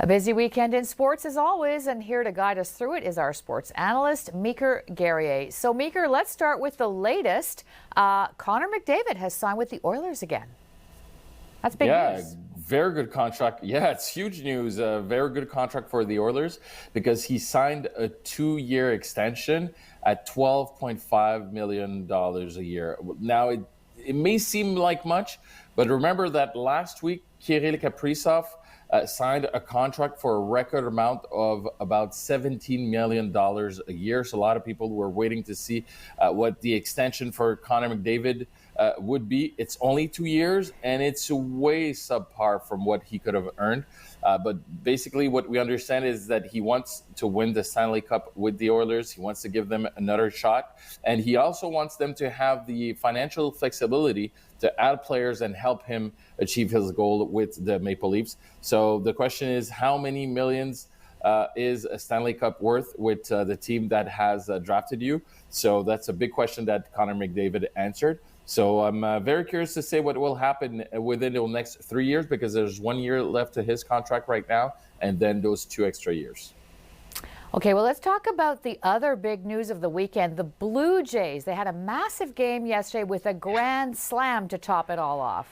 A busy weekend in sports as always, and here to guide us through it is our sports analyst, Meeker Guerrier. So, Meeker, let's start with the latest. Connor McDavid has signed with the Oilers again. That's big news. Very good contract. Yeah, it's huge news. Very good contract for the Oilers because he signed a 2-year extension at $12.5 million a year. Now, it may seem like much, but remember that last week, Kirill Kaprizov signed a contract for a record amount of about $17 million a year. So a lot of people were waiting to see what the extension for Connor McDavid would be. It's only 2 years, and it's way subpar from what he could have earned. But basically what we understand is that he wants to win the Stanley Cup with the Oilers. He wants to give them another shot. And he also wants them to have the financial flexibility to add players and help him achieve his goal with the Maple Leafs. So the question is, how many millions is a Stanley Cup worth with the team that has drafted you? So that's a big question that Connor McDavid answered. So I'm very curious to say what will happen within the next 3 years, because there's 1 year left to his contract right now, and then those 2 extra years. Okay, well, let's talk about the other big news of the weekend. The Blue Jays, they had a massive game yesterday with a grand slam to top it all off.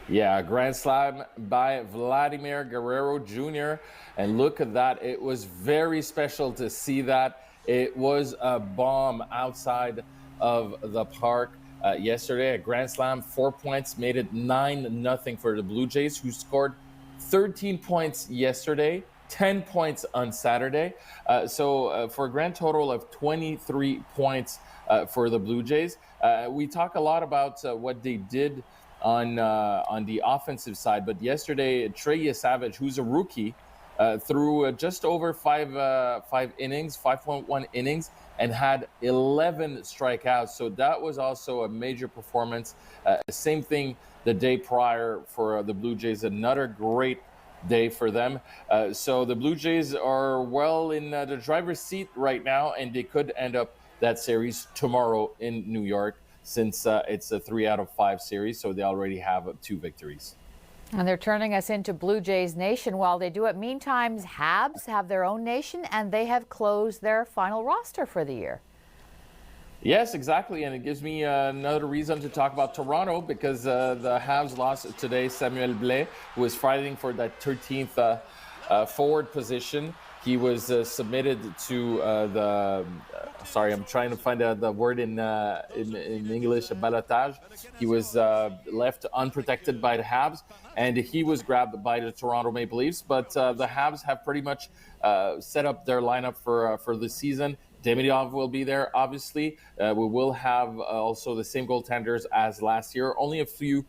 Yeah, a grand slam by Vladimir Guerrero Jr. And look at that. It was very special to see that. It was a bomb outside of the park yesterday. A grand slam, 4 points, made it 9-0 for the Blue Jays, who scored 13 points yesterday. 10 points on Saturday. So for a grand total of 23 points for the Blue Jays. We talk a lot about what they did on the offensive side, but yesterday, Trey Savage, who's a rookie, threw just over 5 innings, 5.1 innings, and had 11 strikeouts. So that was also a major performance. Same thing the day prior for the Blue Jays, another great day for them. So the Blue Jays are well in the driver's seat right now, and they could end up that series tomorrow in New York, since it's a 3 out of 5 series. So they already have 2 victories. And they're turning us into Blue Jays Nation while they do it. Meantime, Habs have their own nation, and they have closed their final roster for the year. Yes, exactly, and it gives me another reason to talk about Toronto, because the Habs lost today Samuel Blais, who was fighting for that 13th forward position. He was submitted to sorry, I'm trying to find the word in English, ballotage. He was left unprotected by the Habs, and he was grabbed by the Toronto Maple Leafs. But the Habs have pretty much set up their lineup for the season. Demidov will be there, obviously. We will have also the same goaltenders as last year. Only a few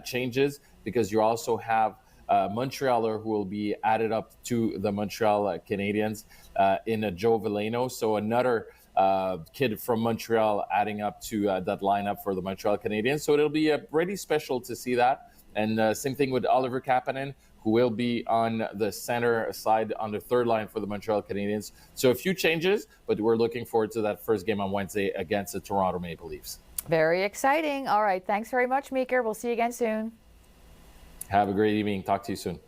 changes, because you also have Montrealer who will be added up to the Montreal Canadiens in Joe Veleno. So another kid from Montreal adding up to that lineup for the Montreal Canadiens. So it'll be pretty special to see that. And same thing with Oliver Kapanen, who will be on the center side on the third line for the Montreal Canadiens. So a few changes, but we're looking forward to that first game on Wednesday against the Toronto Maple Leafs. Very exciting. All right. Thanks very much, Meeker. We'll see you again soon. Have a great evening. Talk to you soon.